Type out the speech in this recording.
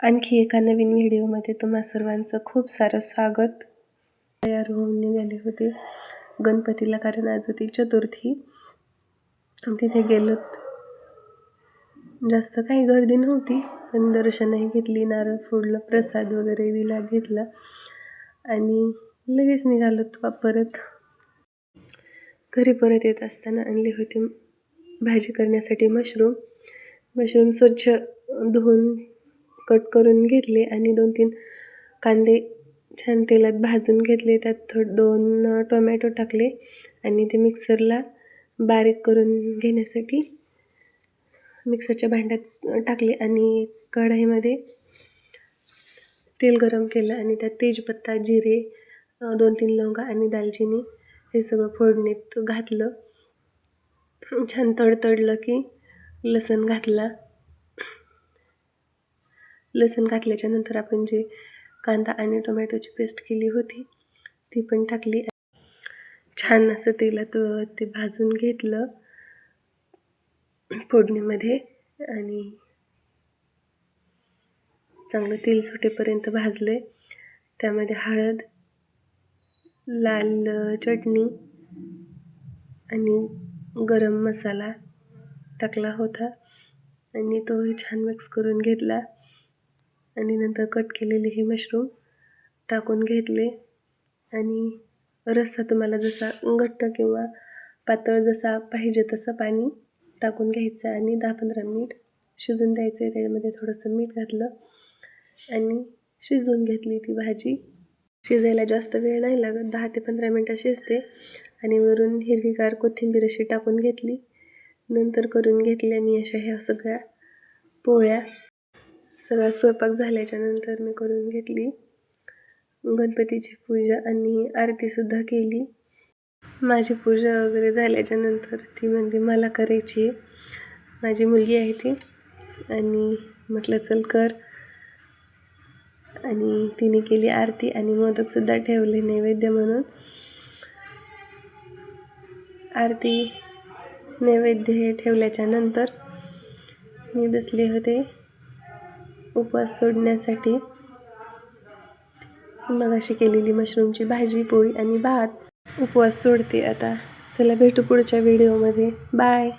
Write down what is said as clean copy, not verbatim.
आणखी एका नवीन व्हिडिओमध्ये तुम्हा सर्वांचं खूप सारं स्वागत. तयार होऊन निघाले होते गणपतीला, कारण आज होती चतुर्थी. तिथे गेलोत. जास्त काही गर्दी नव्हती, पण दर्शनही घेतली, नारळ फोडलं, प्रसाद वगैरे घेतला आणि लगेच निघालोत परत. घरी परत येत असताना आणले होते भाजी करण्यासाठी मशरूम स्वच्छ धुवून कट करून घेतले आणि 2-3 कांदे छान तेलात भाजून घेतले. त्यात 2 टोमॅटो टाकले आणि ते मिक्सरला बारीक करून घेण्यासाठी मिक्सरच्या भांड्यात टाकले आणि कढईमध्ये तेल गरम केलं आणि त्यात तेजपत्ता, जिरे, 2-3 लवंगा आणि दालचिनी हे सगळं फोडणीत घातलं. छान तडतडलं की लसूण घातल्याच्या नंतर आपण जे कांदा आणि टोमॅटोची पेस्ट केली होती ती पण टाकली. छान असं तेलात ते भाजून घेतलं फोडणीमध्ये आणि चांगलं तेल सुटेपर्यंत भाजले. त्यामध्ये हळद, लाल चटणी आणि गरम मसाला टाकला होता आणि तोही छान मिक्स करून घेतला आणि नंतर कट केलेले हे मशरूम टाकून घेतले आणि रस्सा तुम्हाला जसा घट्ट किंवा पातळ जसा पाहिजे तसं पाणी टाकून घ्यायचं आणि 10-15 मिनिट शिजून द्यायचं. त्याच्यामध्ये थोडंसं मीठ घातलं आणि शिजवून घेतली ती भाजी. शिजायला जास्त वेळ नाही लागत, 10 ते 15 मिनिटं शिजते आणि वरून हिरवीगार कोथिंबीर अशी टाकून घेतली. नंतर करून घेतल्या मी अशा ह्या सगळ्या पोळ्या. सगळा स्वयंपाक झाल्याच्या नंतर मी करून घेतली गणपतीची पूजा आणि आरतीसुद्धा केली. माझी पूजा वगैरे झाल्याच्या नंतर ती म्हणजे मला करायची आहे, माझी मुलगी आहे ती, आणि म्हटलं चल कर. आणि तिने केली आरती आणि मोदकसुद्धा ठेवले नैवेद्य म्हणून. आरती नैवेद्य हे ठेवल्याच्या नंतर मी बसले होते उपवास सोडण्यासाठी. मगाशी केलेली मशरूमची भाजी, पोळी आणि भात. उपवास सोडते आता. चला भेटू पुढच्या व्हिडिओमध्ये. बाय.